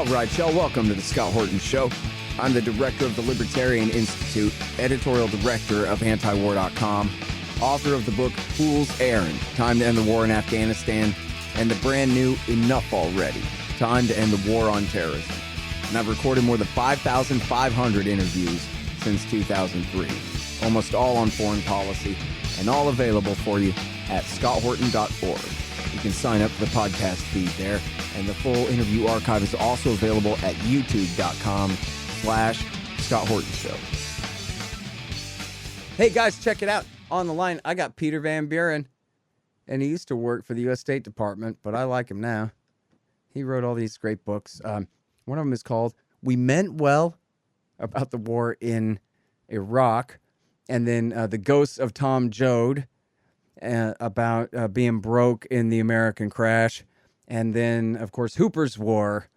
All right, y'all, welcome to the Scott Horton Show. I'm the director of the Libertarian Institute, editorial director of antiwar.com, author of the book Fool's Errand, Time to End the War in Afghanistan, and the brand new Enough Already, Time to End the War on Terrorism. And I've recorded more than 5,500 interviews since 2003, almost all on foreign policy, and all available for you at scotthorton.org. You can sign up for the podcast feed there, and the full interview archive is also available at youtube.com/Scott Horton Show. Hey guys, check it out. On the line, I got Peter Van Buren, and he used to work for the U.S. State Department, but I like him now. He wrote all these great books. One of them is called We Meant Well, about the war in Iraq, and then The Ghosts of Tom Joad, about being broke in the American crash. And then, of course, Hooper's War,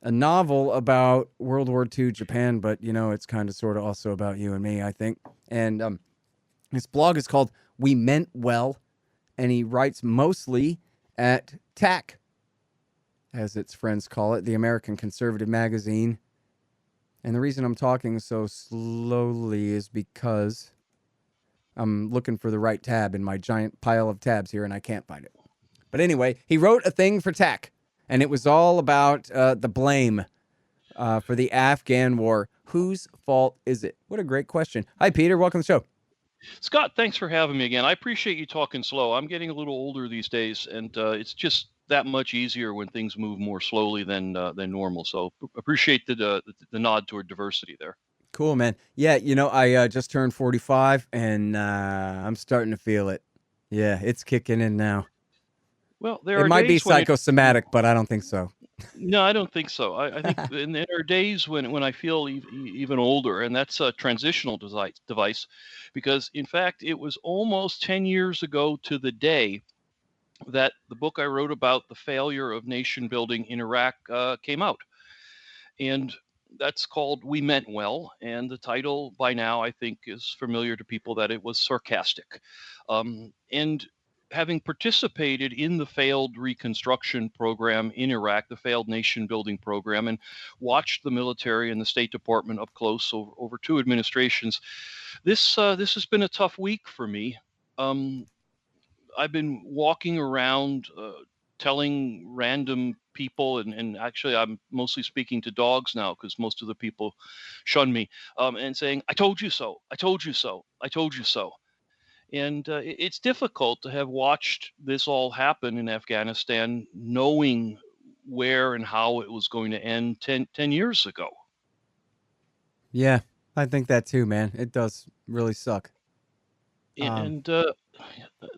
a novel about World War II Japan, but, you know, it's kind of sort of also about you and me, I think. And his blog is called We Meant Well, and he writes mostly at TAC, as its friends call it, the American Conservative Magazine. And the reason I'm talking so slowly is because I'm looking for the right tab in my giant pile of tabs here, and I can't find it. But anyway, he wrote a thing for TAC, and it was all about the blame for the Afghan war. Whose fault is it? What a great question. Hi, Peter. Welcome to the show. Scott, thanks for having me again. I appreciate you talking slow. I'm getting a little older these days, and it's just that much easier when things move more slowly than normal. So appreciate the nod toward diversity there. Cool, man. Yeah, you know, I just turned 45, and I'm starting to feel it. Yeah, it's kicking in now. Well, there It might be days when psychosomatic, but I don't think so. No, I don't think so. I think there are days when I feel even older, and that's a transitional device, because in fact it was almost 10 years ago to the day that the book I wrote about the failure of nation building in Iraq came out, and that's called We Meant Well, and the title by now I think is familiar to people that it was sarcastic, and having participated in the failed reconstruction program in Iraq, the failed nation building program, and watched the military and the State Department up close over two administrations, this has been a tough week for me. I've been walking around telling random people, and actually I'm mostly speaking to dogs now because most of the people shun me, and saying, I told you so, I told you so, I told you so. And it's difficult to have watched this all happen in Afghanistan, knowing where and how it was going to end 10 years ago. Yeah, I think that too, man. It does really suck. And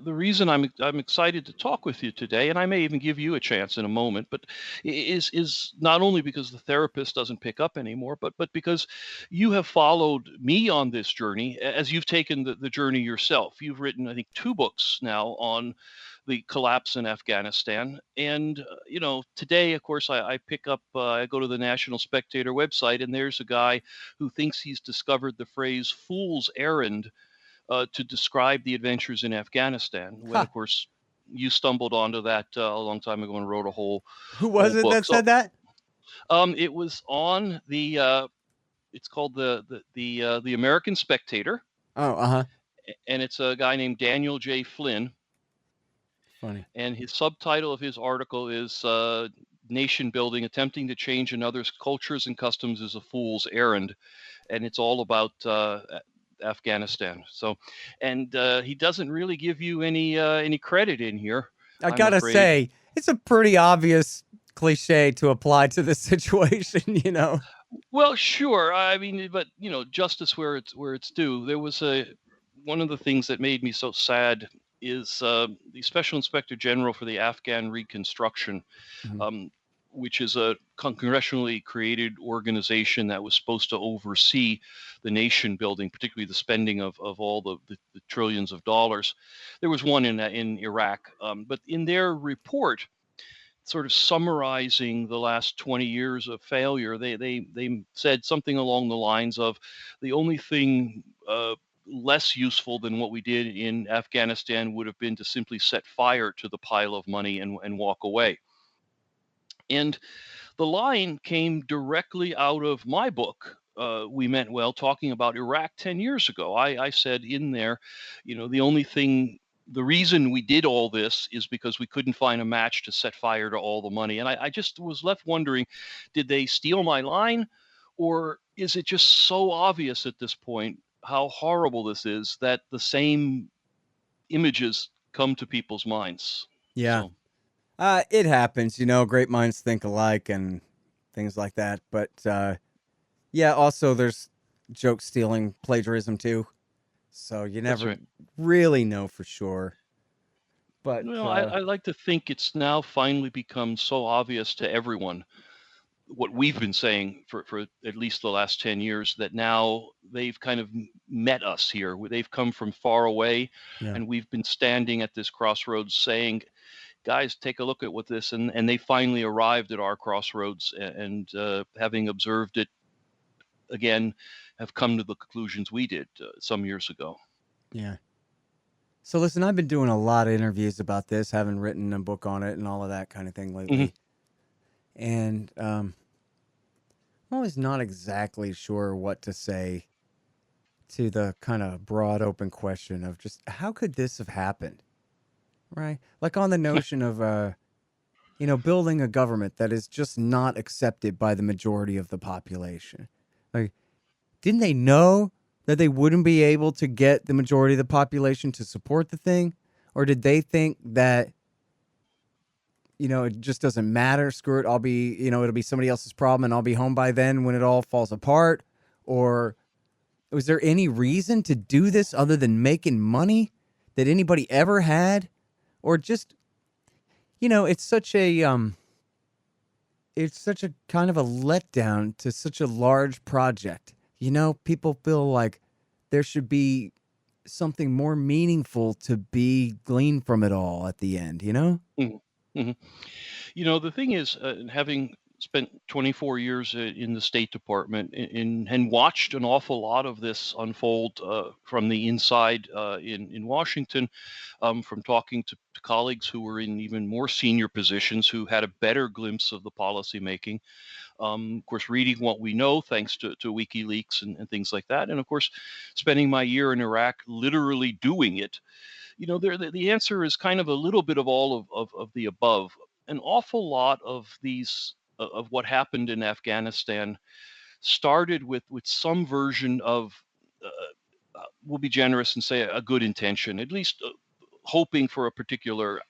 the reason I'm excited to talk with you today, and I may even give you a chance in a moment, but is not only because the therapist doesn't pick up anymore, but because you have followed me on this journey as you've taken the journey yourself. You've written, I think, 2 books now on the collapse in Afghanistan. And, you know, today, of course, I pick up, I go to the National Spectator website, and there's a guy who thinks he's discovered the phrase fool's errand to describe the adventures in Afghanistan. When, of course, you stumbled onto that a long time ago and wrote a whole Who was it book. that said that? It was on the it's called the American Spectator. Oh, uh-huh. And it's a guy named Daniel J. Flynn. Funny. And his subtitle of his article is Nation Building, Attempting to Change Another's Cultures and Customs is a Fool's Errand. And it's all about Afghanistan. So, and he doesn't really give you any credit in here. I gotta say, it's a pretty obvious cliche to apply to this situation, you know. Well, sure. I mean, but you know, justice where it's due. There was one of the things that made me so sad is the Special Inspector General for the Afghan Reconstruction, which is a congressionally created organization that was supposed to oversee the nation building, particularly the spending of all the trillions of dollars. There was one in Iraq, but in their report, sort of summarizing the last 20 years of failure, they said something along the lines of the only thing less useful than what we did in Afghanistan would have been to simply set fire to the pile of money and walk away. And The line came directly out of my book. We Meant Well, talking about Iraq 10 years ago. I said in there, the reason we did all this is because we couldn't find a match to set fire to all the money. And I just was left wondering, did they steal my line? Or is it just so obvious at this point how horrible this is that the same images come to people's minds? Yeah. So, It happens, great minds think alike and things like that. But yeah, also there's joke stealing, plagiarism too. So you that's never right. really know for sure. But Well, I like to think it's now finally become so obvious to everyone what we've been saying for at least the last 10 years, that now they've kind of met us here. They've come from far away, yeah, and we've been standing at this crossroads saying, guys, take a look at what this, and they finally arrived at our crossroads, and having observed it again, have come to the conclusions we did some years ago. yeah. So listen, I've been doing a lot of interviews about this, having written a book on it and all of that kind of thing Hmm. lately. And I'm always not exactly sure what to say to the kind of broad open question of just how could this have happened? Right? Like on the notion of building a government that is just not accepted by the majority of the population. Like, didn't they know that they wouldn't be able to get the majority of the population to support the thing? Or did they think that, it just doesn't matter? Screw it. I'll be, it'll be somebody else's problem and I'll be home by then when it all falls apart? Or was there any reason to do this other than making money that anybody ever had? Or just, it's such a kind of a letdown to such a large project. People feel like there should be something more meaningful to be gleaned from it all at the end, Hmm. Hmm. The thing is, having spent 24 years in the State Department, and watched an awful lot of this unfold from the inside in Washington, from talking to colleagues who were in even more senior positions who had a better glimpse of the policy making. Of course, reading what we know thanks to WikiLeaks and things like that. And of course, spending my year in Iraq literally doing it. The answer is kind of a little bit of all of the above. An awful lot of these of what happened in Afghanistan started with some version of, we'll be generous and say, a good intention, at least hoping for a particular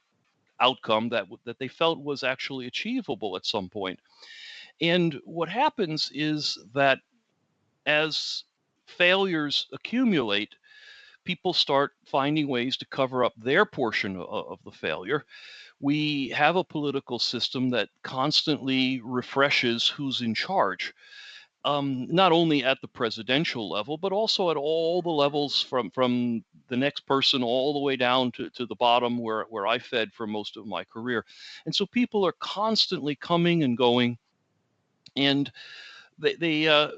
outcome that they felt was actually achievable at some point. And what happens is that as failures accumulate, people start finding ways to cover up their portion of the failure. We have a political system that constantly refreshes who's in charge, not only at the presidential level, but also at all the levels from the next person all the way down to the bottom where I fed for most of my career. And so people are constantly coming and going, and they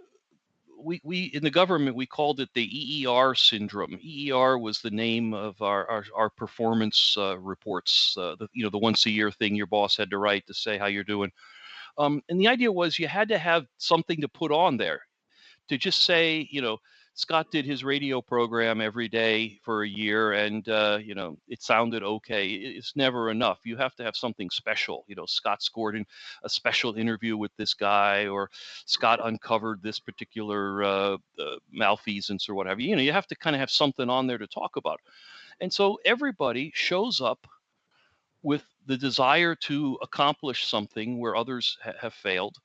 we in the government we called it the EER syndrome. EER was the name of our performance reports, the once a year thing your boss had to write to say how you're doing. And the idea was you had to have something to put on there to just say, Scott did his radio program every day for a year, and it sounded okay. It's never enough. You have to have something special. Scott scored in a special interview with this guy, or Scott uncovered this particular malfeasance or whatever. You have to kind of have something on there to talk about. And so everybody shows up with the desire to accomplish something where others have failed.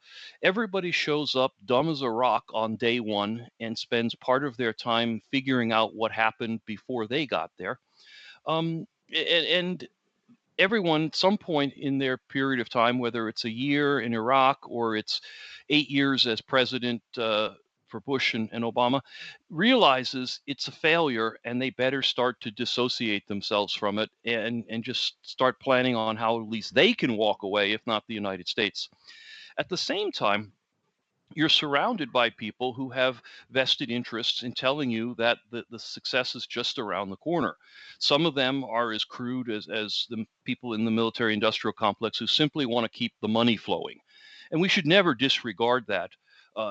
Everybody shows up dumb as a rock on day one and spends part of their time figuring out what happened before they got there. And everyone, some point in their period of time, whether it's a year in Iraq or it's 8 years as president for Bush and Obama, realizes it's a failure, and they better start to dissociate themselves from it, and just start planning on how at least they can walk away, if not the United States. At the same time, you're surrounded by people who have vested interests in telling you that the success is just around the corner. Some of them are as crude as the people in the military industrial complex who simply want to keep the money flowing. And we should never disregard that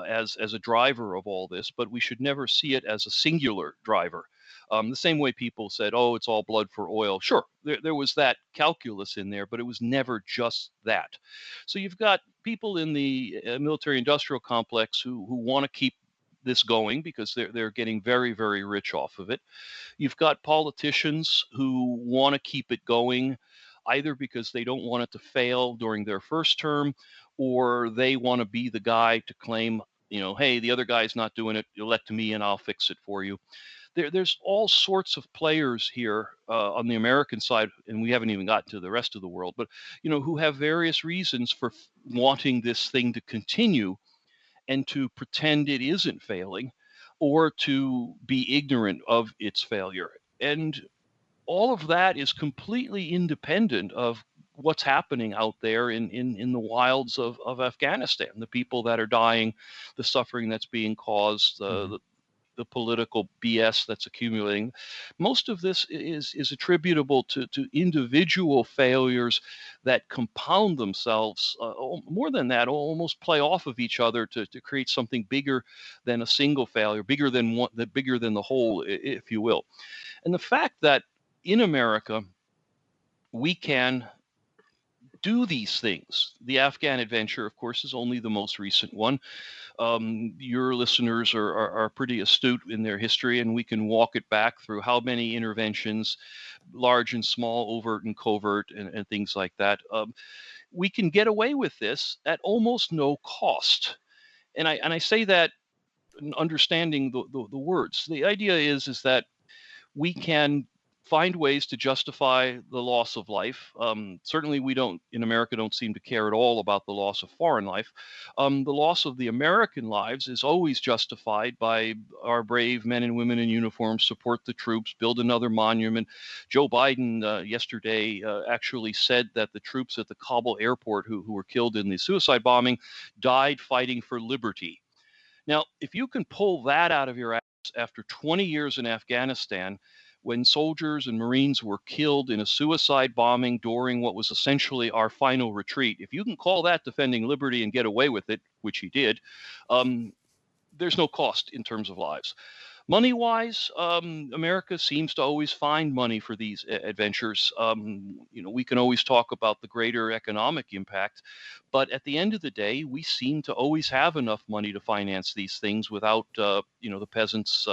as a driver of all this, but we should never see it as a singular driver. The same way people said, oh, it's all blood for oil. Sure, there was that calculus in there, but it was never just that. So you've got people in the military industrial complex who want to keep this going because they're getting very, very rich off of it. You've got politicians who want to keep it going, either because they don't want it to fail during their first term, or they want to be the guy to claim, hey, the other guy's not doing it, elect me and I'll fix it for you. There's all sorts of players here on the American side, and we haven't even gotten to the rest of the world, but who have various reasons for wanting this thing to continue and to pretend it isn't failing or to be ignorant of its failure. And all of that is completely independent of what's happening out there in the wilds of Afghanistan, the people that are dying, the suffering that's being caused, the political BS that's accumulating. Most of this is attributable to individual failures that compound themselves. More than that, almost play off of each other to create something bigger than a single failure, bigger than the whole, if you will. And the fact that in America we can do these things. The Afghan adventure, of course, is only the most recent one. Your listeners are pretty astute in their history, and we can walk it back through how many interventions, large and small, overt and covert, and things like that. We can get away with this at almost no cost. And I say that understanding the words. The idea is that we can find ways to justify the loss of life. Certainly, we don't in America don't seem to care at all about the loss of foreign life. The loss of the American lives is always justified by our brave men and women in uniform, support the troops, build another monument. Joe Biden yesterday actually said that the troops at the Kabul airport who were killed in the suicide bombing died fighting for liberty. Now, if you can pull that out of your ass after 20 years in Afghanistan, when soldiers and Marines were killed in a suicide bombing during what was essentially our final retreat, if you can call that defending liberty and get away with it, which he did, there's no cost in terms of lives. Money-wise, America seems to always find money for these adventures. We can always talk about the greater economic impact, but at the end of the day, we seem to always have enough money to finance these things without, the peasants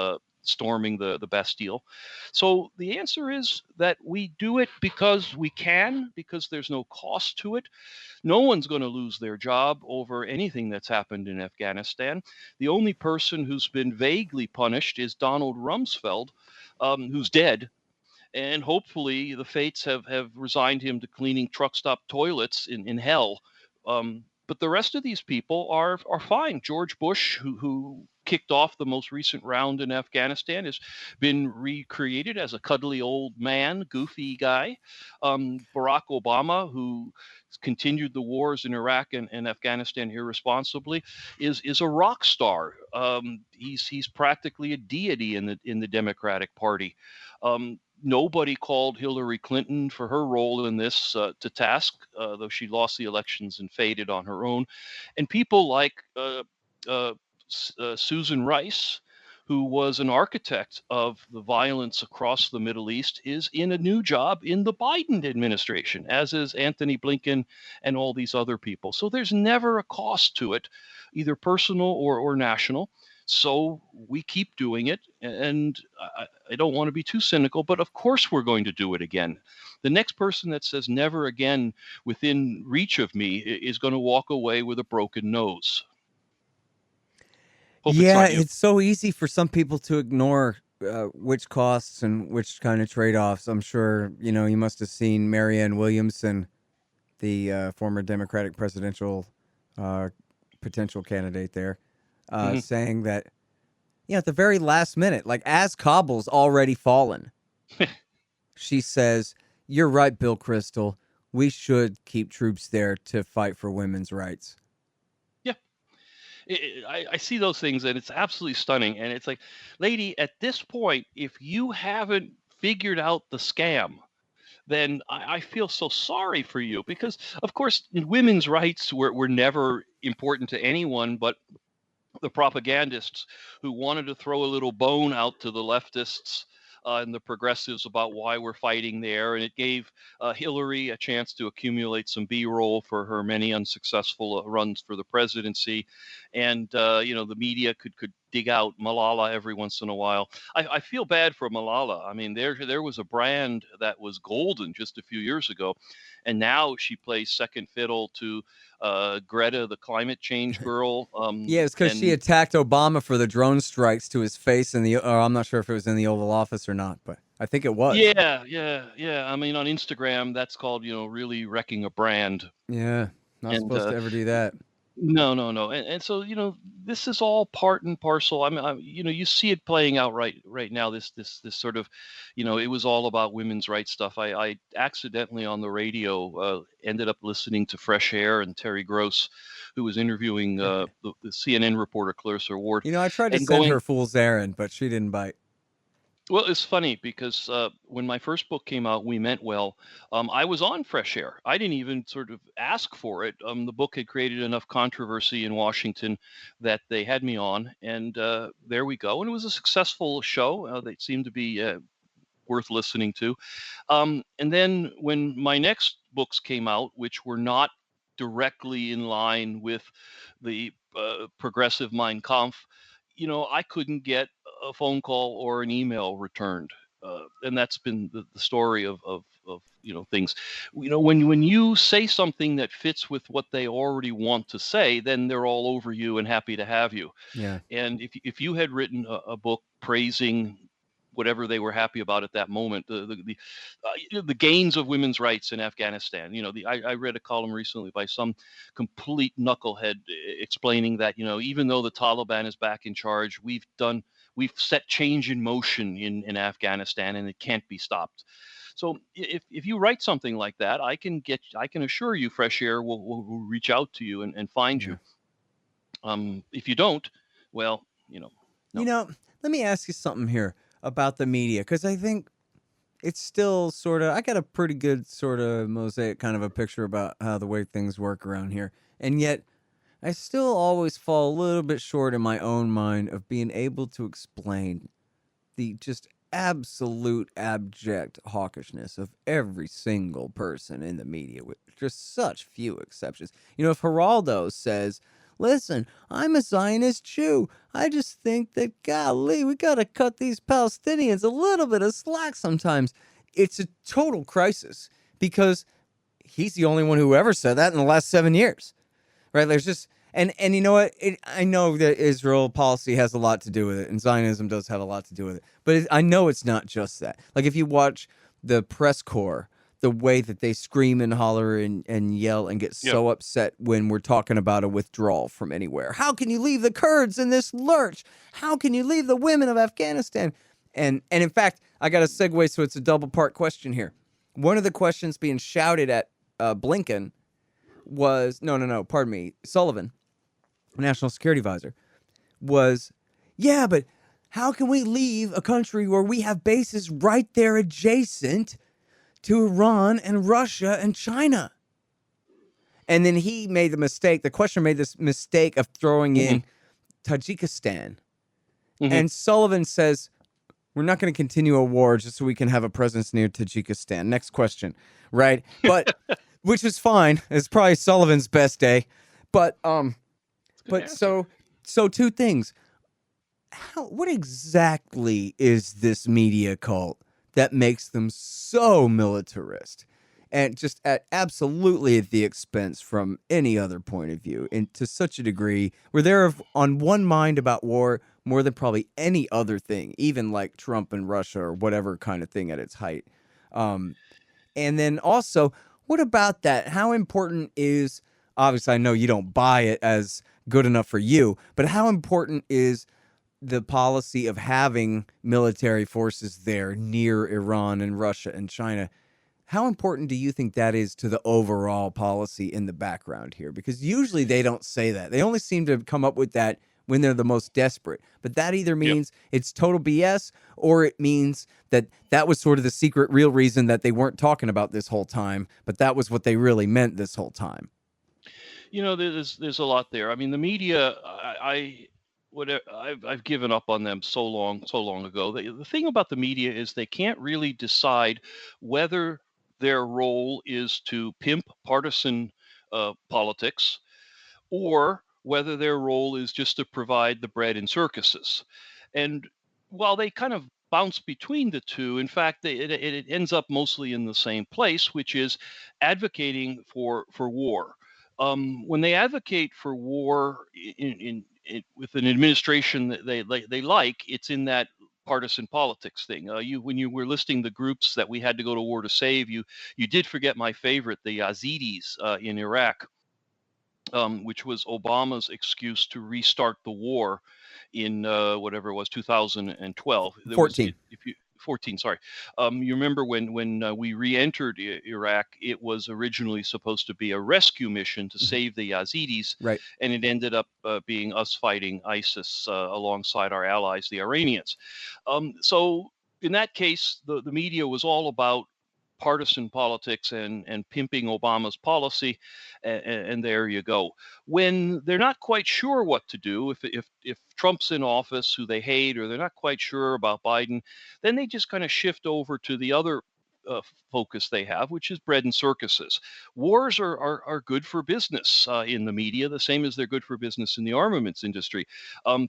storming the Bastille. So the answer is that we do it because we can, because there's no cost to it. No one's going to lose their job over anything that's happened in Afghanistan. The only person who's been vaguely punished is Donald Rumsfeld, who's dead. And hopefully the fates have resigned him to cleaning truck stop toilets in hell. But the rest of these people are fine. George Bush, who kicked off the most recent round in Afghanistan, has been recreated as a cuddly old man, goofy guy. Barack Obama, who continued the wars in Iraq and Afghanistan irresponsibly, is a rock star. He's practically a deity in the Democratic Party. Nobody called Hillary Clinton for her role in this to task, though she lost the elections and faded on her own. And people like Susan Rice, who was an architect of the violence across the Middle East, is in a new job in the Biden administration, as is Anthony Blinken and all these other people. So there's never a cost to it, either personal or national. So we keep doing it. And I don't want to be too cynical, but of course we're going to do it again. The next person that says never again within reach of me is going to walk away with a broken nose. Hope it's Yeah, not you. it's so easy for some people to ignore which costs and which kind of trade-offs. I'm sure, you must have seen Marianne Williamson, the former Democratic presidential potential candidate there, saying that, at the very last minute, like as Kabul's already fallen, she says, "You're right, Bill Kristol. We should keep troops there to fight for women's rights." Yeah. I see those things and it's absolutely stunning. And it's like, lady, at this point, if you haven't figured out the scam, then I feel so sorry for you because, of course, women's rights were never important to anyone but the propagandists who wanted to throw a little bone out to the leftists and the progressives about why we're fighting there. And it gave Hillary a chance to accumulate some B-roll for her many unsuccessful runs for the presidency. And, the media could dig out Malala every once in a while. I feel bad for Malala. I mean, there was a brand that was golden just a few years ago. And now she plays second fiddle to Greta, the climate change girl. Yeah, it's because she And attacked Obama for the drone strikes to his face or I'm not sure if it was in the Oval Office or not, but I think it was. yeah. I mean, on Instagram, that's called, really wrecking a brand. Yeah, not And supposed to ever do that. no. And so, this is all part and parcel. I mean, you see it playing out right now. This sort of, it was all about women's rights stuff. I accidentally on the radio ended up listening to Fresh Air and Terry Gross, who was interviewing the CNN reporter Clarissa Ward, I tried to and send going. her fool's errand, but she didn't bite. Well, it's funny because when my first book came out, We Meant Well, I was on Fresh Air. I didn't even sort of ask for it. The book had created enough controversy in Washington that they had me on, and there we go. And it was a successful show. They seemed to be worth listening to. And then when my next books came out, which were not directly in line with the progressive Mein Kampf, I couldn't get a phone call or an email returned. And that's been the story of things. When you say something that fits with what they already want to say, then they're all over you and happy to have you. Yeah. And if you had written a book praising whatever they were happy about at that moment, the gains of women's rights in Afghanistan. I read a column recently by some complete knucklehead explaining that even though the Taliban is back in charge, we've set change in motion in Afghanistan, and it can't be stopped. So if you write something like that, I can assure you, Fresh Air will reach out to you and find you. If you don't, well, no. Let me ask you something here about the media, because I think it's still sort of, I got a pretty good sort of mosaic kind of a picture about how the way things work around here. And yet I still always fall a little bit short in my own mind of being able to explain the just absolute abject hawkishness of every single person in the media, with just such few exceptions. If Geraldo says, listen, I'm a Zionist Jew, I just think that, golly, we got to cut these Palestinians a little bit of slack sometimes. It's a total crisis because he's the only one who ever said that in the last 7 years, right? There's just, and you know what? I know that Israel policy has a lot to do with it, and Zionism does have a lot to do with it. But I know it's not just that. Like, if you watch the press corps, the way that they scream and holler and yell and get so upset when we're talking about a withdrawal from anywhere. How can you leave the Kurds in this lurch? How can you leave the women of Afghanistan? And in fact, I got a segue, so it's a double part question here. One of the questions being shouted at Blinken was, pardon me, Sullivan, National Security Advisor, was, yeah, but how can we leave a country where we have bases right there adjacent to Iran and Russia and China? And then he made the questioner made this mistake of throwing in Tajikistan. And Sullivan says, we're not going to continue a war just so we can have a presence near Tajikistan. Next question, right? But, which is fine. It's probably Sullivan's best day. But so two things. What exactly is this media cult that makes them so militarist and just absolutely at the expense from any other point of view, and to such a degree where they're on one mind about war more than probably any other thing, even like Trump and Russia or whatever kind of thing at its height. And then also, what about that? How important is, obviously I know you don't buy it as good enough for you, but how important is the policy of having military forces there near Iran and Russia and China? How important do you think that is to the overall policy in the background here? Because usually they don't say that. They only seem to come up with that when they're the most desperate. But that either means it's total BS, or it means that that was sort of the secret real reason that they weren't talking about this whole time, but that was what they really meant this whole time. There's a lot there. I mean, the media, I've given up on them so long ago. The thing about the media is they can't really decide whether their role is to pimp partisan politics, or whether their role is just to provide the bread and circuses. And while they kind of bounce between the two, in fact, it ends up mostly in the same place, which is advocating for war. When they advocate for war with an administration that they like, it's in that partisan politics thing. When you were listing the groups that we had to go to war to save, you did forget my favorite, the Yazidis in Iraq, which was Obama's excuse to restart the war in whatever it was, 2012. 14. 14, sorry. You remember when we re-entered Iraq, it was originally supposed to be a rescue mission to save the Yazidis, right? And it ended up being us fighting ISIS alongside our allies, the Iranians. So in that case, the media was all about partisan politics and pimping Obama's policy, and there you go. When they're not quite sure what to do, if Trump's in office, who they hate, or they're not quite sure about Biden, then they just kind of shift over to the other focus they have, which is bread and circuses. Wars are good for business in the media, the same as they're good for business in the armaments industry.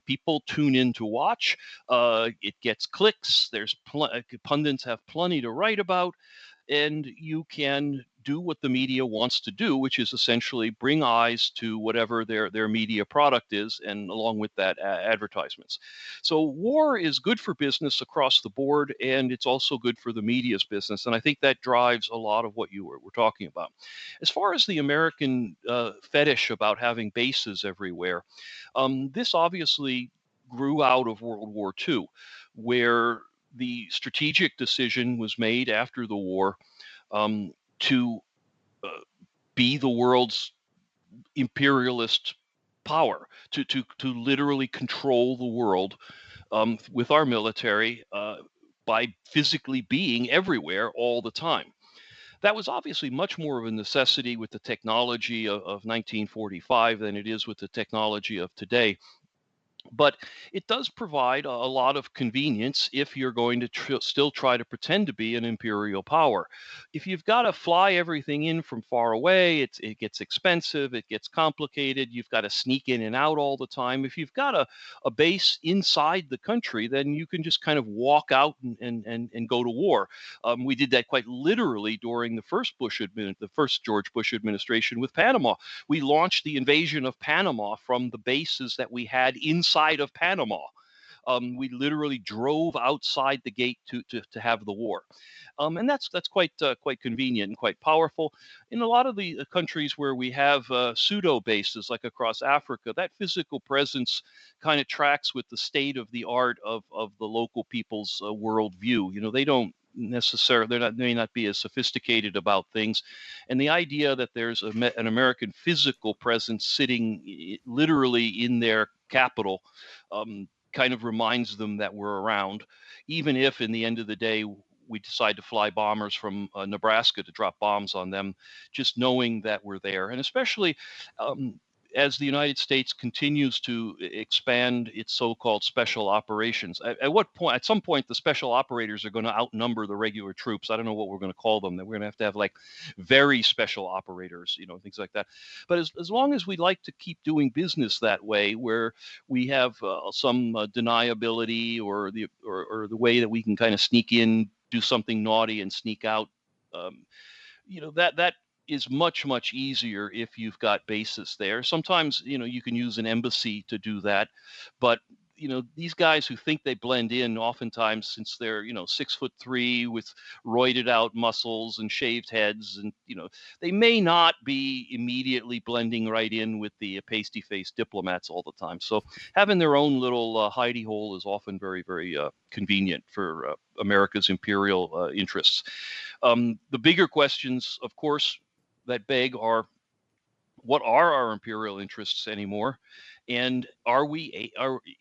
People tune in to watch. It gets clicks. Pundits have plenty to write about. And you can do what the media wants to do, which is essentially bring eyes to whatever their media product is, and along with that, advertisements. So war is good for business across the board, and it's also good for the media's business. And I think that drives a lot of what you were talking about. As far as the American fetish about having bases everywhere, this obviously grew out of World War II, where the strategic decision was made after the war to be the world's imperialist power, to literally control the world with our military by physically being everywhere all the time. That was obviously much more of a necessity with the technology of 1945 than it is with the technology of today. But it does provide a lot of convenience if you're going to still try to pretend to be an imperial power. If you've got to fly everything in from far away, it gets expensive, it gets complicated, you've got to sneak in and out all the time. If you've got a base inside the country, then you can just kind of walk out and go to war. We did that quite literally during the first George Bush administration with Panama. We launched the invasion of Panama from the bases that we had inside of Panama. We literally drove outside the gate to have the war, and that's quite convenient and quite powerful. In a lot of the countries where we have pseudo bases, like across Africa, that physical presence kind of tracks with the state of the art of the local people's worldview. They don't necessarily, may not be as sophisticated about things, and the idea that there's an American physical presence sitting literally in their capital kind of reminds them that we're around, even if in the end of the day we decide to fly bombers from Nebraska to drop bombs on them. Just knowing that we're there, and especially as the United States continues to expand its so-called special operations. At some point, the special operators are going to outnumber the regular troops. I don't know what we're going to call them. That we're going to have like very special operators, things like that. But as long as we like to keep doing business that way, where we have some deniability, or the way that we can kind of sneak in, do something naughty, and sneak out, that is much easier if you've got bases there. Sometimes you can use an embassy to do that, but these guys who think they blend in, oftentimes, since they're 6'3" with roided out muscles and shaved heads, and they may not be immediately blending right in with the pasty faced diplomats all the time. So having their own little hidey hole is often very convenient for America's imperial interests. The bigger questions, of course, that beg are, what are our imperial interests anymore? And are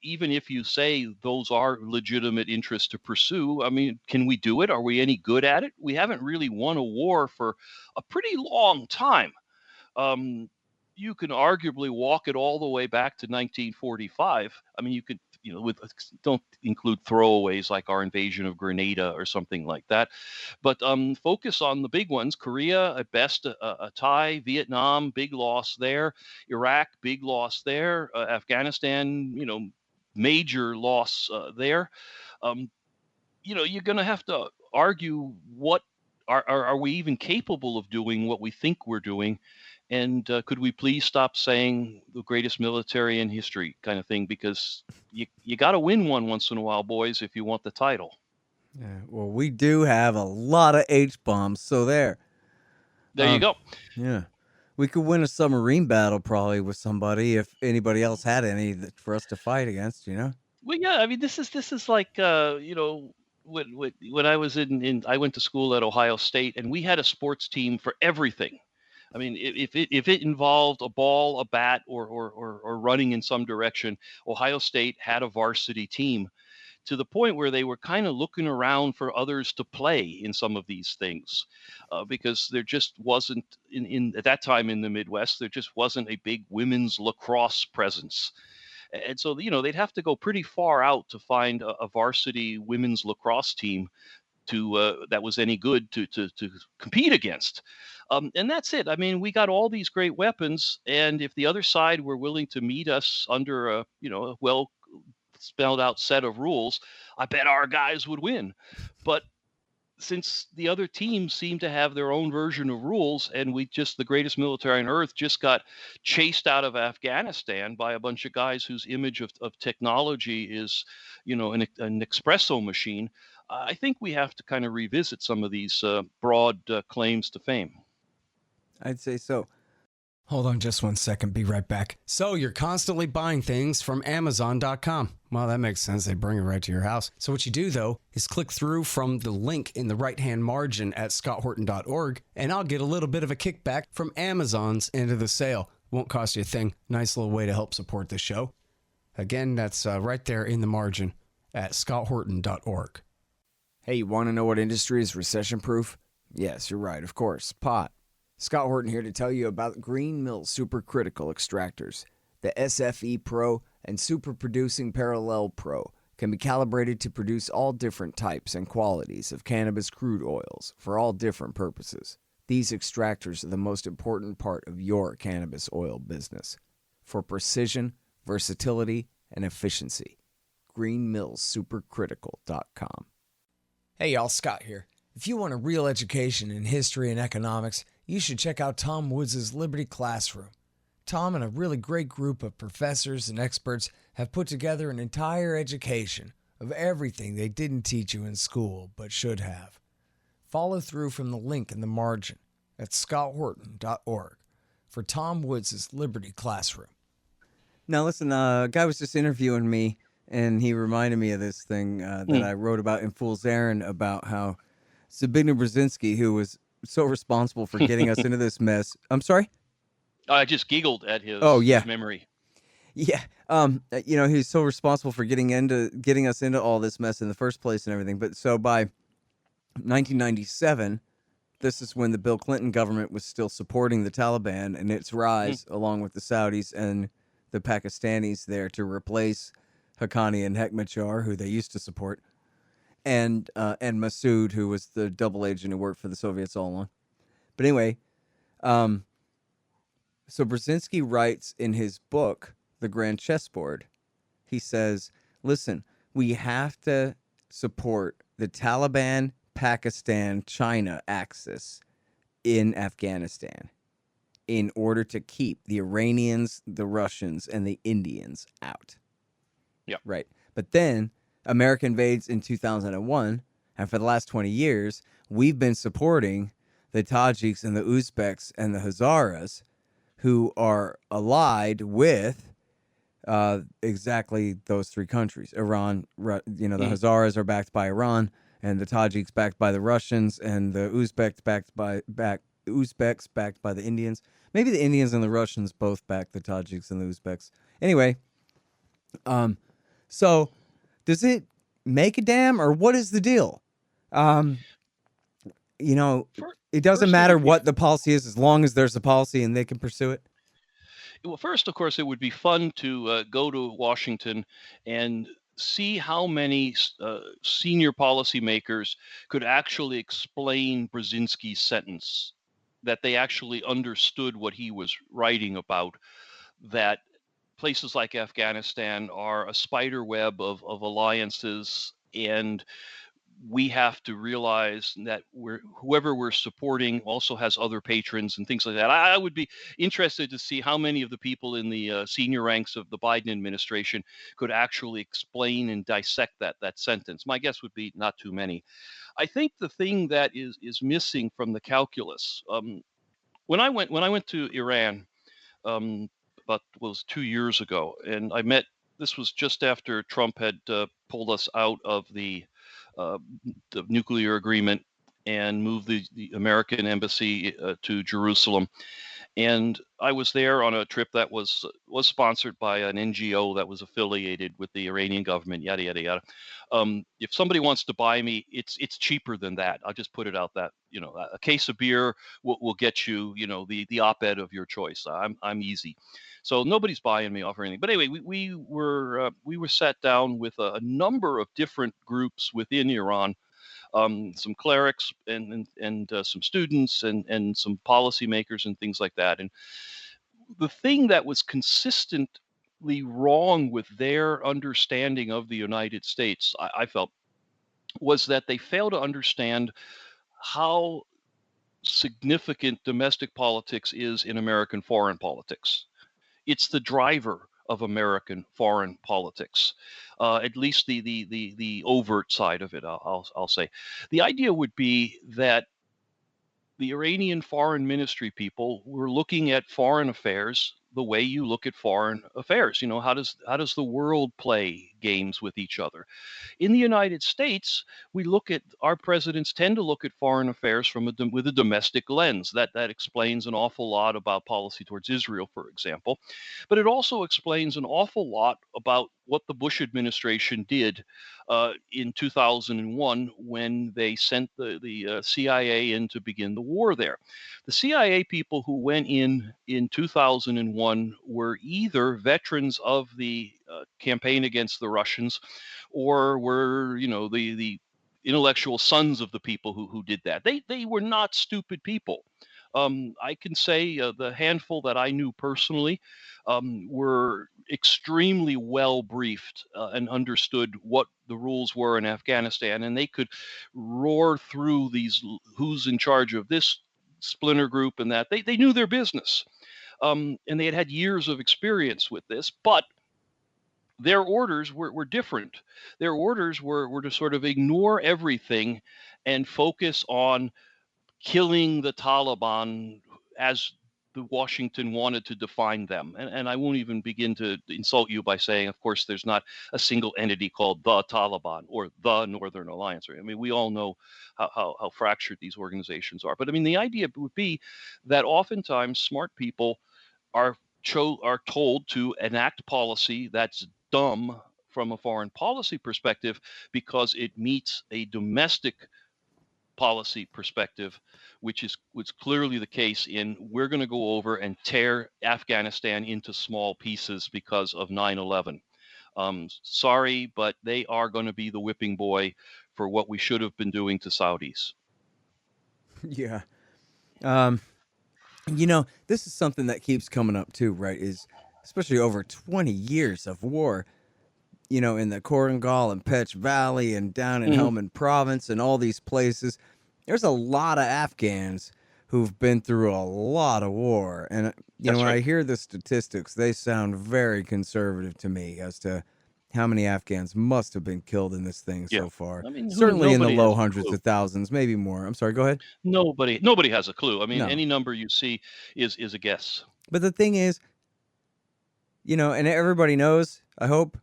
even if you say those are legitimate interests to pursue, I mean, can we do it? Are we any good at it? We haven't really won a war for a pretty long time. Um, you can arguably walk it all the way back to 1945. I mean, you could, with don't include throwaways like our invasion of Grenada or something like that, but focus on the big ones. Korea, at best, a tie. Vietnam, big loss there. Iraq, big loss there. Afghanistan, major loss there. Um, you're going to have to argue what are we even capable of doing what we think we're doing, and could we please stop saying the greatest military in history kind of thing, because you got to win one once in a while, boys, if you want the title. Yeah, well, we do have a lot of H-bombs, so there You go. Yeah. We could win a submarine battle probably with somebody if anybody else had any for us to fight against, Well, yeah, I mean, this is like when I was I went to school at Ohio State, and we had a sports team for everything. I mean, if it involved a ball, a bat, or running in some direction, Ohio State had a varsity team, to the point where they were kind of looking around for others to play in some of these things, because there just wasn't at that time in the Midwest, there just wasn't a big women's lacrosse presence. And so, they'd have to go pretty far out to find a varsity women's lacrosse team that was any good to compete against. And that's it. I mean, we got all these great weapons, and if the other side were willing to meet us under a well spelled out set of rules, I bet our guys would win. But since the other teams seem to have their own version of rules, and the greatest military on earth just got chased out of Afghanistan by a bunch of guys whose image of technology is, an espresso machine, I think we have to kind of revisit some of these broad claims to fame. I'd say so. Hold on just 1 second. Be right back. So you're constantly buying things from Amazon.com. Well, that makes sense. They bring it right to your house. So what you do, though, is click through from the link in the right-hand margin at scotthorton.org, and I'll get a little bit of a kickback from Amazon's end of the sale. Won't cost you a thing. Nice little way to help support the show. Again, that's right there in the margin at scotthorton.org. Hey, you want to know what industry is recession-proof? Yes, you're right, of course. Pot. Scott Horton here to tell you about Green Mill Supercritical Extractors. The SFE Pro and Super Producing Parallel Pro can be calibrated to produce all different types and qualities of cannabis crude oils for all different purposes. These extractors are the most important part of your cannabis oil business for precision, versatility, and efficiency. greenmillsupercritical.com. Hey y'all, Scott here. If you want a real education in history and economics, you should check out Tom Woods' Liberty Classroom. Tom and a really great group of professors and experts have put together an entire education of everything they didn't teach you in school but should have. Follow through from the link in the margin at scotthorton.org for Tom Woods' Liberty Classroom. Now listen, a guy was just interviewing me, and he reminded me of this thing that I wrote about in Fool's Errand about how Zbigniew Brzezinski, who was so responsible for getting us into this mess. I'm sorry? I just giggled at his memory. Yeah. He's so responsible for getting us into all this mess in the first place and everything. But so by 1997, this is when the Bill Clinton government was still supporting the Taliban and its rise, along with the Saudis and the Pakistanis there to replace Haqqani and Hekmatyar, who they used to support. And Massoud, who was the double agent who worked for the Soviets all along. But anyway, so Brzezinski writes in his book, The Grand Chessboard, he says, listen, we have to support the Taliban, Pakistan, China axis in Afghanistan in order to keep the Iranians, the Russians, and the Indians out. Yeah. Right. But then America invades in 2001, and for the last 20 years, we've been supporting the Tajiks and the Uzbeks and the Hazaras, who are allied with exactly those three countries. Iran, the Hazaras are backed by Iran, and the Tajiks backed by the Russians, and the Uzbeks backed Uzbeks backed by the Indians. Maybe the Indians and the Russians both backed the Tajiks and the Uzbeks. Anyway, so does it make a dam, or what is the deal? It doesn't First, it matter would be what the policy is as long as there's a policy and they can pursue it. well. First, of course, it would be fun to go to Washington and see how many senior policymakers could actually explain Brzezinski's sentence, that they actually understood what he was writing about, that places like Afghanistan are a spider web of alliances, and we have to realize that whoever we're supporting also has other patrons and things like that. I would be interested to see how many of the people in the senior ranks of the Biden administration could actually explain and dissect that sentence. My guess would be not too many. I think the thing that is missing from the calculus, when I went to Iran, about was 2 years ago, and I met. This was just after Trump had pulled us out of the nuclear agreement and moved the American embassy to Jerusalem. And I was there on a trip that was sponsored by an NGO that was affiliated with the Iranian government. Yada yada yada. If somebody wants to buy me, it's cheaper than that. I'll just put it out that a case of beer will get you the op-ed of your choice. I'm easy, so nobody's buying me off or anything. But anyway, we were sat down with a number of different groups within Iran. Some clerics and some students and some policymakers and things like that. And the thing that was consistently wrong with their understanding of the United States, I felt, was that they failed to understand how significant domestic politics is in American foreign politics. It's the driver of American foreign politics, at least the overt side of it. I'll say, the idea would be that the Iranian foreign ministry people were looking at foreign affairs the way you look at foreign affairs. How does the world play games with each other? In the United States, our presidents tend to look at foreign affairs with a domestic lens. That explains an awful lot about policy towards Israel, for example, but it also explains an awful lot about what the Bush administration did in 2001 when they sent the CIA in to begin the war there. The CIA people who went in 2001 were either veterans of the campaign against the Russians, or were the intellectual sons of the people who did that. They were not stupid people. I can say the handful that I knew personally were extremely well briefed and understood what the rules were in Afghanistan, and they could roar through these who's in charge of this splinter group and that. They knew their business, and they had years of experience with this, but their orders were different. Their orders were to sort of ignore everything and focus on killing the Taliban as the Washington wanted to define them. And I won't even begin to insult you by saying, of course, there's not a single entity called the Taliban or the Northern Alliance. I mean, we all know how fractured these organizations are. But I mean, the idea would be that oftentimes smart people are told to enact policy that's dumb from a foreign policy perspective because it meets a domestic policy perspective, which is clearly the case in we're going to go over and tear Afghanistan into small pieces because of 9/11. Sorry, but they are going to be the whipping boy for what we should have been doing to Saudis. Yeah. This is something that keeps coming up too, right? Is especially over 20 years of war, in the Korangal and Pech Valley and down in Helmand Province and all these places. There's a lot of Afghans who've been through a lot of war. And, when I hear the statistics, they sound very conservative to me as to how many Afghans must have been killed in this thing so far. I mean, certainly in the low hundreds of thousands, maybe more. I'm sorry, go ahead. Nobody has a clue. I mean, any number you see is a guess. But the thing is, and everybody knows, I hope,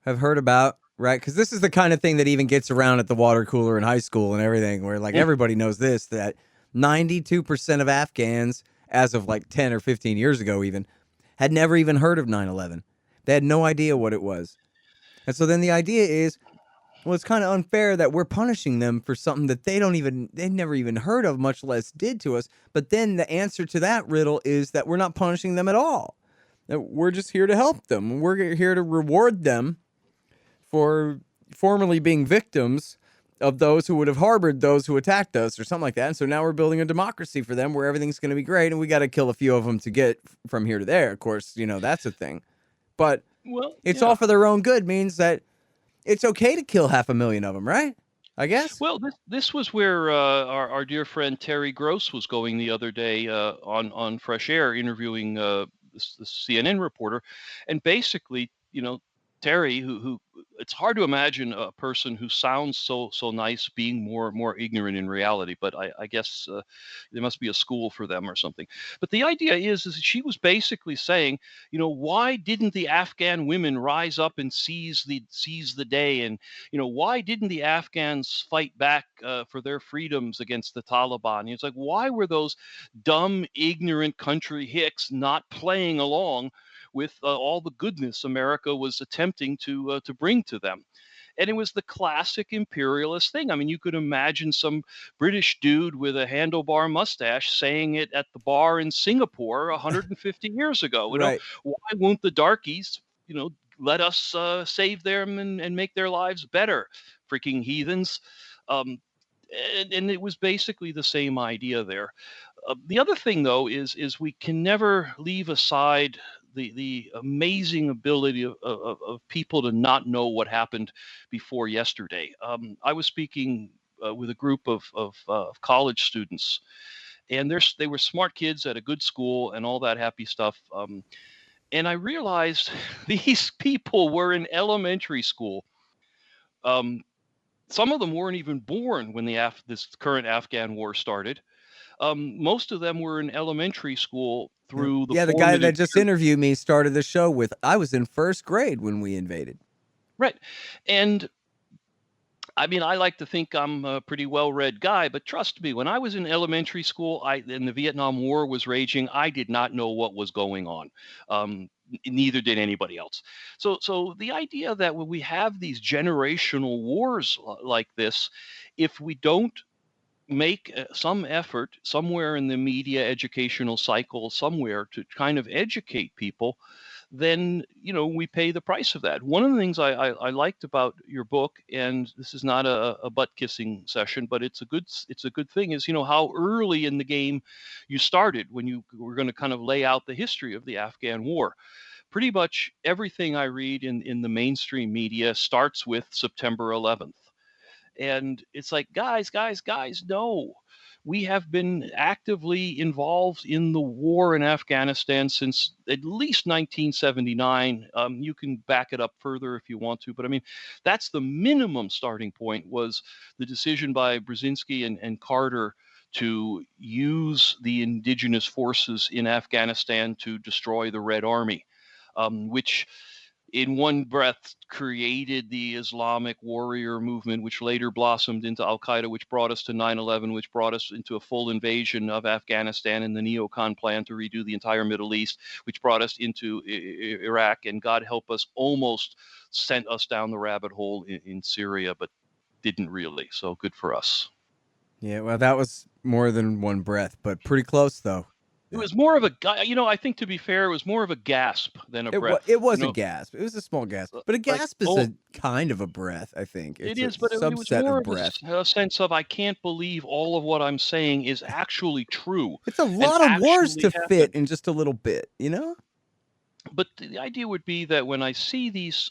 have heard about, right? Because this is the kind of thing that even gets around at the water cooler in high school and everything, where like everybody knows this, that 92% of Afghans, as of like 10 or 15 years ago even, had never even heard of 9/11. They had no idea what it was. And so then the idea is, well, it's kind of unfair that we're punishing them for something that they never even heard of, much less did to us. But then the answer to that riddle is that we're not punishing them at all. That we're just here to help them. We're here to reward them for formerly being victims of those who would have harbored those who attacked us or something like that. And so now we're building a democracy for them where everything's going to be great. And we got to kill a few of them to get from here to there. Of course, that's a thing. But it's all for their own good, means that it's okay to kill 500,000 of them, right? I guess. Well, this was where our dear friend Terry Gross was going the other day on Fresh Air, interviewing this CNN reporter, and basically, Terry, who it's hard to imagine a person who sounds so nice being more ignorant in reality, but I guess there must be a school for them or something. But the idea is that she was basically saying, why didn't the Afghan women rise up and seize the day, and why didn't the Afghans fight back for their freedoms against the Taliban? And it's like, why were those dumb, ignorant country hicks not playing along with all the goodness America was attempting to bring to them? And it was the classic imperialist thing. I mean, you could imagine some British dude with a handlebar mustache saying it at the bar in Singapore 150 years ago. Right. Why won't the darkies, let us save them and make their lives better? Freaking heathens. And it was basically the same idea there. The other thing, though, is we can never leave aside the amazing ability of people to not know what happened before yesterday. I was speaking with a group of college students, and they were smart kids at a good school and all that happy stuff. And I realized these people were in elementary school. Some of them weren't even born when this current Afghan war started. Most of them were in elementary school through the the guy that just interviewed me started the show with, I was in first grade when we invaded. Right. And I mean, I like to think I'm a pretty well-read guy, but trust me, when I was in elementary school, and the Vietnam War was raging, I did not know what was going on. Neither did anybody else. So the idea that when we have these generational wars like this, if we don't make some effort somewhere in the media educational cycle somewhere to kind of educate people, then we pay the price of that. One of the things I liked about your book, and this is not a butt kissing session, but it's a good thing, is how early in the game you started when you were going to kind of lay out the history of the Afghan war. Pretty much everything I read in the mainstream media starts with September 11th. And it's like, guys, no. We have been actively involved in the war in Afghanistan since at least 1979. You can back it up further if you want to, but I mean, that's the minimum starting point, was the decision by Brzezinski and Carter to use the indigenous forces in Afghanistan to destroy the Red Army, which in one breath created the Islamic warrior movement, which later blossomed into Al-Qaeda, which brought us to 9/11, which brought us into a full invasion of Afghanistan and the neocon plan to redo the entire Middle East, which brought us into Iraq, and God help us, almost sent us down the rabbit hole in Syria, but didn't really. So good for us. Yeah, well, that was more than one breath, but pretty close, though. It was more of a, I think, to be fair, it was more of a gasp than a breath. It was a gasp. It was a small gasp. But a gasp is a kind of a breath, I think. It is, but it was more of a sense of, I can't believe all of what I'm saying is actually true. It's a lot of words to fit in just a little bit, But the idea would be that when I see these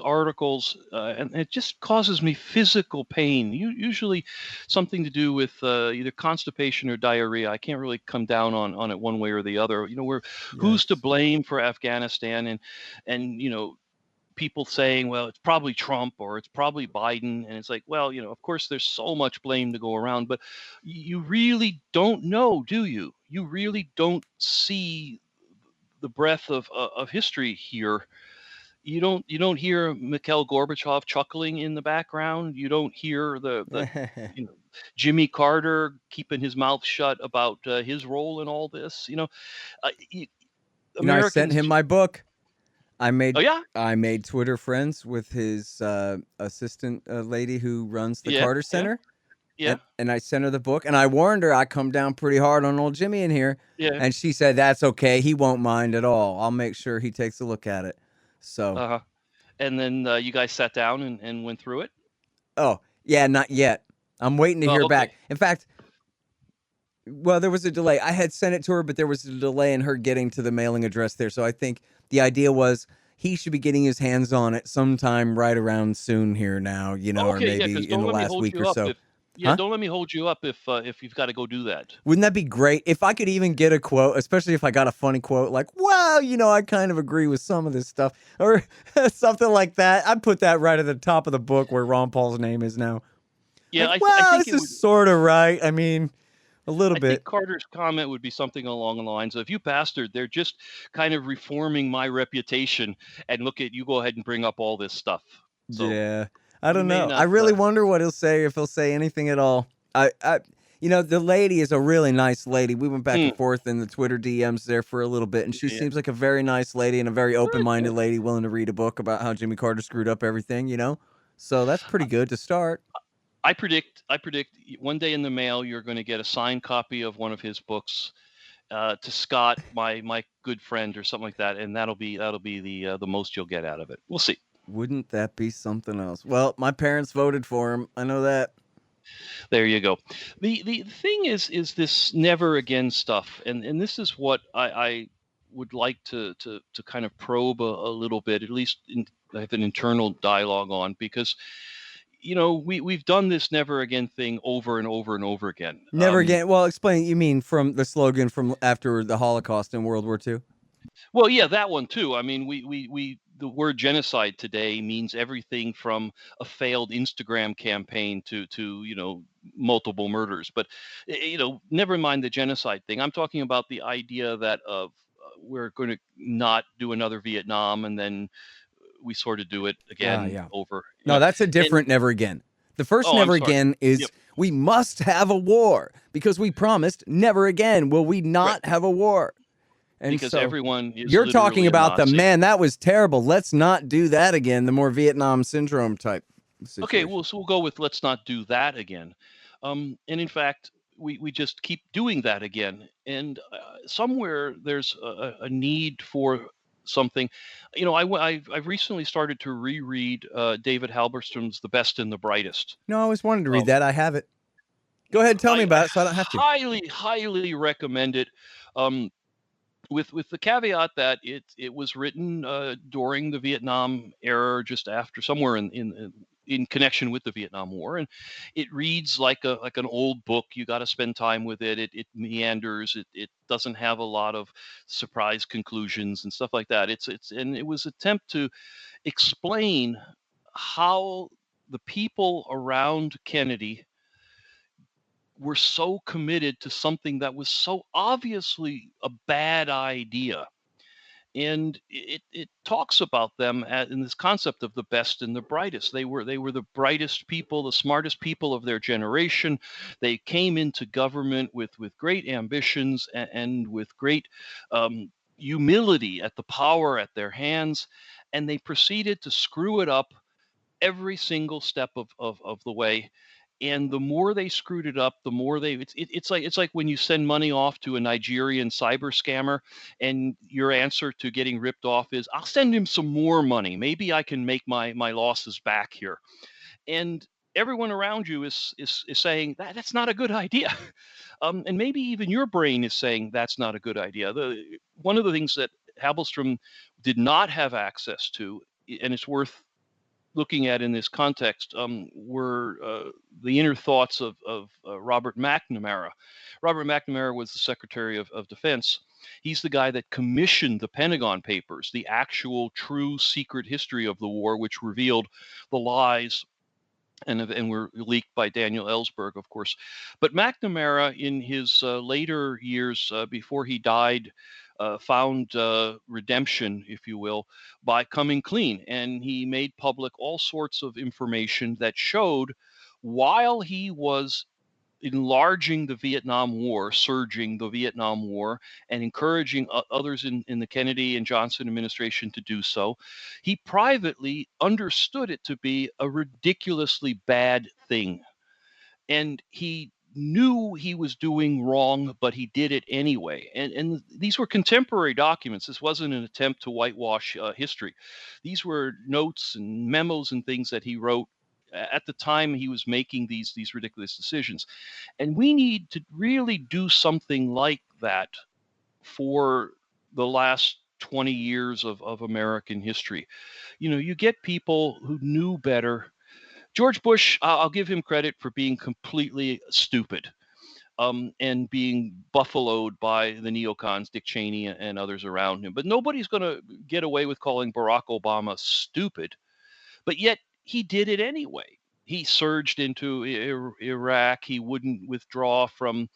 articles, and it just causes me physical pain, usually something to do with either constipation or diarrhea. I can't really come down on it one way or the other. Who's to blame for Afghanistan, and people saying, well, it's probably Trump or it's probably Biden, and it's like, well, of course there's so much blame to go around, but you really don't know, do you? You really don't see the breadth of history here. you don't hear Mikhail Gorbachev chuckling in the background. You don't hear the Jimmy Carter keeping his mouth shut about his role in all this. I sent him my book. I made Oh yeah? I made Twitter friends with his assistant lady who runs the Yeah, Carter yeah, Center. yeah, And I sent her the book, and I warned her I come down pretty hard on old Jimmy in here. yeah. And she said, that's okay. He won't mind at all. I'll make sure he takes a look at it. So, Uh-huh. And then you guys sat down and went through it? oh, yeah, not yet. I'm waiting to hear okay. back. In fact, well, there was a delay. I had sent it to her, but there was a delay in her getting to the mailing address there. So I think the idea was he should be getting his hands on it sometime right around soon here now, or Okay, yeah, 'cause maybe in don't the let me last hold week you or up so. if yeah, Huh? don't let me hold you up if you've got to go do that. Wouldn't that be great? If I could even get a quote, especially if I got a funny quote like, well, I kind of agree with some of this stuff, or something like that. I'd put that right at the top of the book where Ron Paul's name is now. Yeah, Like, I think this is sort of right. I mean, a little I bit. think Carter's comment would be something along the lines of, "You bastard, they're just kind of reforming my reputation, and look at you, go ahead and bring up all this stuff." So Yeah. I you don't may know. I not. really wonder what he'll say, if he'll say anything at all. The lady is a really nice lady. We went back and forth in the Twitter DMs there for a little bit, and she Yeah. seems like a very nice lady and a very open-minded Good. lady, willing to read a book about how Jimmy Carter screwed up everything, So that's pretty good to start. I predict one day in the mail you're going to get a signed copy of one of his books to Scott, my good friend, or something like that, and that'll be the most you'll get out of it. We'll see. Wouldn't that be something else? Well, my parents voted for him. I know that. There you go. The thing is this never again stuff, and this is what I would like to kind of probe a little bit, at least have an internal dialogue on, because we've done this never again thing over and over and over again. Never again. Well, explain. You mean from the slogan from after the Holocaust in World War II? Well, yeah, that one too. I mean, we the word genocide today means everything from a failed Instagram campaign to multiple murders. But never mind the genocide thing. I'm talking about the idea that we're going to not do another Vietnam, and then we sort of do it again over. No, that's a different never again. The first never again is we must have a war because we promised never again will we not have a war. And because so everyone is you're talking about that was terrible. Let's not do that again. The more Vietnam syndrome type situation. Okay, well, so we'll go with let's not do that again. And in fact, we just keep doing that again. And somewhere there's a need for something. I've recently started to reread David Halberstam's The Best and the Brightest. No, I always wanted to read that. I have it. Go ahead, tell me about it so I don't have to. Highly recommend it. With the caveat that it was written during the Vietnam era, just after, somewhere in connection with the Vietnam War, and it reads like an old book. You got to spend time with it. It meanders. It doesn't have a lot of surprise conclusions and stuff like that. And it was an attempt to explain how the people around Kennedy were so committed to something that was so obviously a bad idea. And it talks about them in this concept of the best and the brightest. They were the brightest people, the smartest people of their generation. They came into government with great ambitions and with great humility at the power at their hands, and they proceeded to screw it up every single step of the way. And the more they screwed it up, the more it's like when you send money off to a Nigerian cyber scammer, and your answer to getting ripped off is, I'll send him some more money. Maybe I can make my losses back here. And everyone around you is saying that's not a good idea. And maybe even your brain is saying that's not a good idea. One of the things that Halberstram did not have access to, and it's worth looking at in this context, were the inner thoughts of Robert McNamara. Robert McNamara was the Secretary of Defense. He's the guy that commissioned the Pentagon Papers, the actual true secret history of the war, which revealed the lies and were leaked by Daniel Ellsberg, of course. But McNamara, in his later years before he died, found redemption, if you will, by coming clean. And he made public all sorts of information that showed while he was enlarging the Vietnam War, surging the Vietnam War, and encouraging others in the Kennedy and Johnson administration to do so, he privately understood it to be a ridiculously bad thing. And he knew he was doing wrong, but he did it anyway. And these were contemporary documents. This wasn't an attempt to whitewash history. These were notes and memos and things that he wrote at the time he was making these ridiculous decisions. And we need to really do something like that for the last 20 years of American history. You get people who knew better. George Bush, I'll give him credit for being completely stupid and being buffaloed by the neocons, Dick Cheney and others around him. But nobody's going to get away with calling Barack Obama stupid. But yet he did it anyway. He surged into Iraq. He wouldn't withdraw from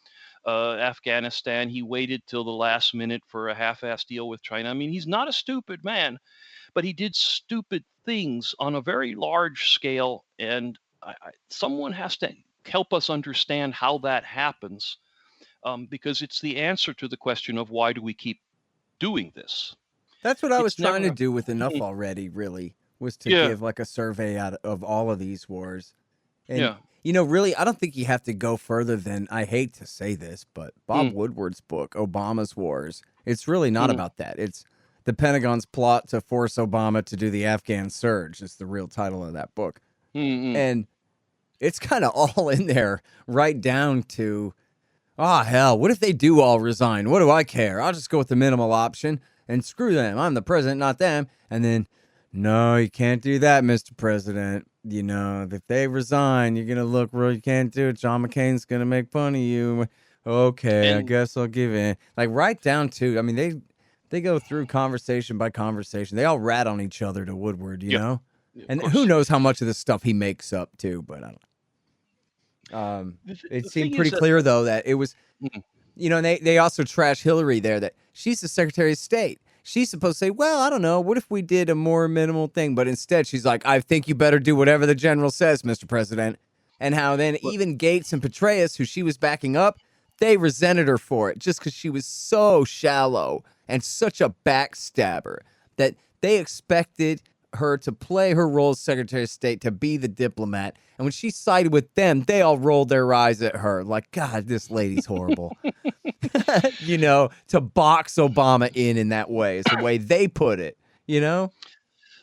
Afghanistan. He waited till the last minute for a half-assed deal with China. I mean, he's not a stupid man, but he did stupid things on a very large scale. And someone has to help us understand how that happens, because it's the answer to the question of why do we keep doing this? That's what I was It's trying to never- do with Enough Already, really, was to Yeah. give like a survey out of all of these wars. And, Yeah. really, I don't think you have to go further than, I hate to say this, but Bob Woodward's book, Obama's Wars, it's really not about that. It's the Pentagon's plot to force Obama to do the Afghan surge. It's the real title of that book. And it's kind of all in there, right down to, hell, what if they do all resign? What do I care? I'll just go with the minimal option and screw them. I'm the president, not them. And then, no, you can't do that, Mr. President. If they resign, you're going to look real, you can't do it. John McCain's going to make fun of you. Okay, I guess I'll give in. Like, right down to, I mean, they go through conversation by conversation. They all rat on each other to Woodward, you know? And who knows how much of this stuff he makes up, too, but I don't know. It seemed pretty clear, though, that it was, and they also trash Hillary there, that she's the Secretary of State. She's supposed to say, well, I don't know, what if we did a more minimal thing? But instead, she's like, I think you better do whatever the general says, Mr. President. And how then even Gates and Petraeus, who she was backing up, they resented her for it just because she was so shallow and such a backstabber that they expected her to play her role as Secretary of State, to be the diplomat. And when she sided with them, they all rolled their eyes at her like, God, this lady's horrible. To box Obama in that way is the way they put it,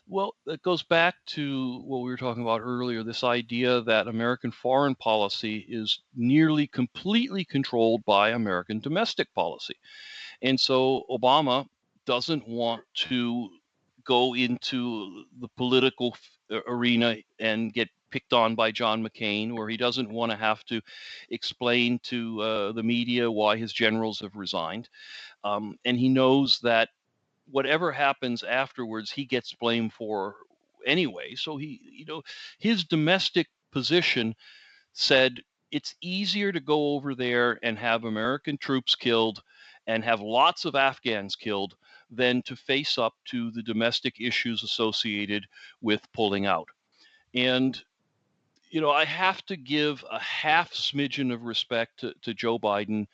Well, it goes back to what we were talking about earlier, this idea that American foreign policy is nearly completely controlled by American domestic policy. And so Obama doesn't want to go into the political arena and get picked on by John McCain, or he doesn't want to have to explain to the media why his generals have resigned. And he knows that whatever happens afterwards, he gets blamed for anyway. So his domestic position said it's easier to go over there and have American troops killed and have lots of Afghans killed than to face up to the domestic issues associated with pulling out. And I have to give a half smidgen of respect to Joe Biden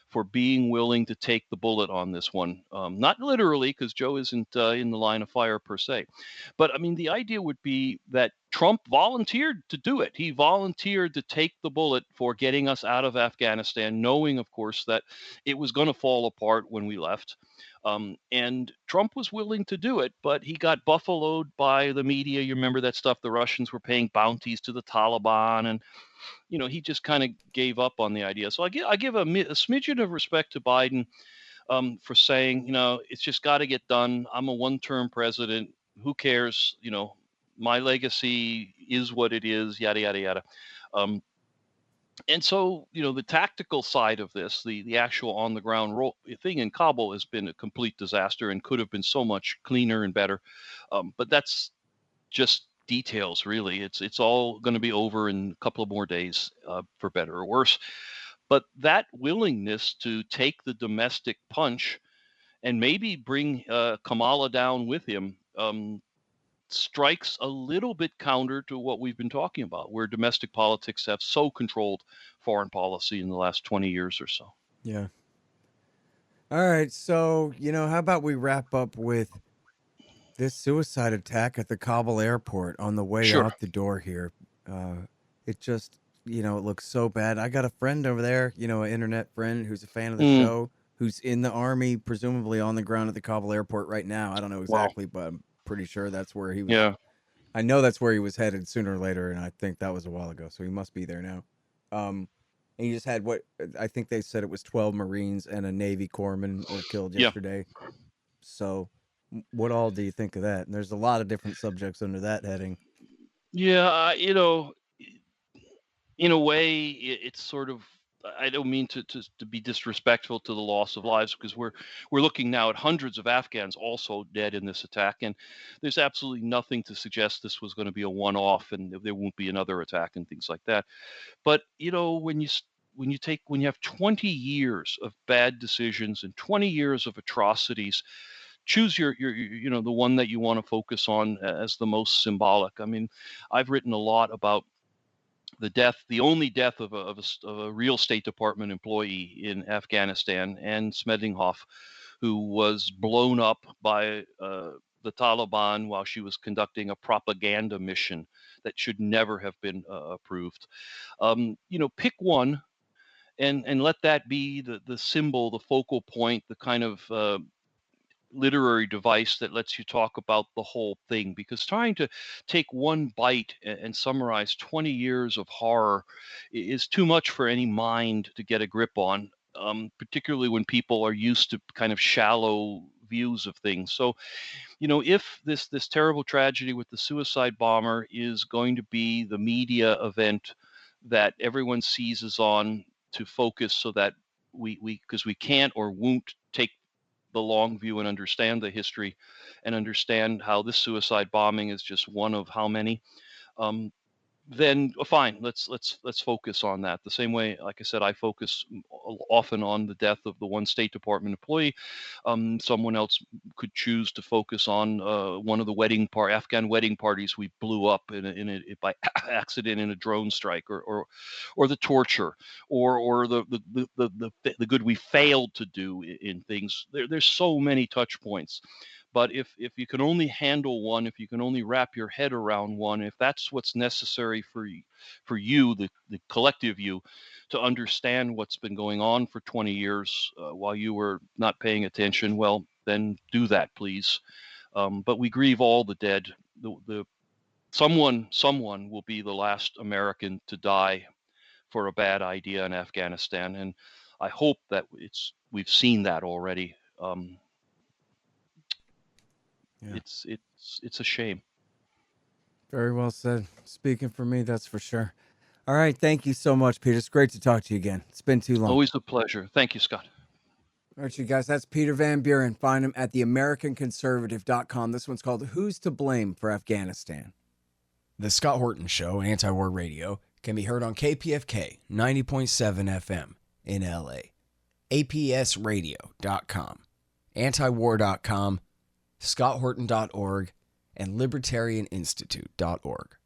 for being willing to take the bullet on this one. Not literally, because Joe isn't in the line of fire per se. But I mean, the idea would be that Trump volunteered to do it. He volunteered to take the bullet for getting us out of Afghanistan, knowing, of course, that it was going to fall apart when we left. And Trump was willing to do it, but he got buffaloed by the media. You remember that stuff? The Russians were paying bounties to the Taliban, and he just kind of gave up on the idea. So I give a smidgen of respect to Biden for saying, it's just got to get done. I'm a one-term president. Who cares? My legacy is what it is. Yada yada yada. And so, the tactical side of this, the actual on the ground thing in Kabul has been a complete disaster and could have been so much cleaner and better. But that's just details, really. It's all going to be over in a couple of more days, for better or worse. But that willingness to take the domestic punch and maybe bring Kamala down with him strikes a little bit counter to what we've been talking about, where domestic politics have so controlled foreign policy in the last 20 years or so. Yeah. All right. So, how about we wrap up with this suicide attack at the Kabul airport on the way Sure. out the door here? It just, it looks so bad. I got a friend over there, an internet friend who's a fan of the show, who's in the army, presumably on the ground at the Kabul airport right now. I don't know exactly, but I'm pretty sure that's where he was. Yeah. I know that's where he was headed sooner or later, and I think that was a while ago, so he must be there now. And he just had what I think they said it was 12 Marines and a Navy corpsman were killed yesterday. So what all do you think of that? And there's a lot of different subjects under that heading. Yeah, in a way, it's sort of, I don't mean to be disrespectful to the loss of lives, because we're looking now at hundreds of Afghans also dead in this attack, and there's absolutely nothing to suggest this was going to be a one-off and there won't be another attack and things like that. But when you have 20 years of bad decisions and 20 years of atrocities, choose your the one that you want to focus on as the most symbolic. I mean, I've written a lot about the only death of a real State Department employee in Afghanistan, Anne Smedinghoff, who was blown up by the Taliban while she was conducting a propaganda mission that should never have been approved. Pick one and let that be the symbol, the focal point, the kind of literary device that lets you talk about the whole thing, because trying to take one bite and summarize 20 years of horror is too much for any mind to get a grip on, particularly when people are used to kind of shallow views of things. So, if this terrible tragedy with the suicide bomber is going to be the media event that everyone seizes on to focus, so that because we can't or won't take the long view and understand the history and understand how this suicide bombing is just one of how many, then fine, let's focus on that. The same way, like I said, I focus often on the death of the one State Department employee. Someone else could choose to focus on one of the Afghan wedding parties we blew up by accident in a drone strike, or the torture, or the good we failed to do in things. There's so many touch points. But if you can only handle one, if you can only wrap your head around one, if that's what's necessary for you, the collective you, to understand what's been going on for 20 years while you were not paying attention, well, then do that, please. But we grieve all the dead. Someone will be the last American to die for a bad idea in Afghanistan, and I hope that we've seen that already. Yeah. It's a shame. Very well said. Speaking for me, that's for sure. All right. Thank you so much, Peter. It's great to talk to you again. It's been too long. Always a pleasure. Thank you, Scott. All right, you guys. That's Peter Van Buren. Find him at theamericanconservative.com. This one's called Who's to Blame for Afghanistan? The Scott Horton Show, Anti-War Radio, can be heard on KPFK 90.7 FM in LA, APSradio.com, antiwar.com, scotthorton.org, and libertarianinstitute.org.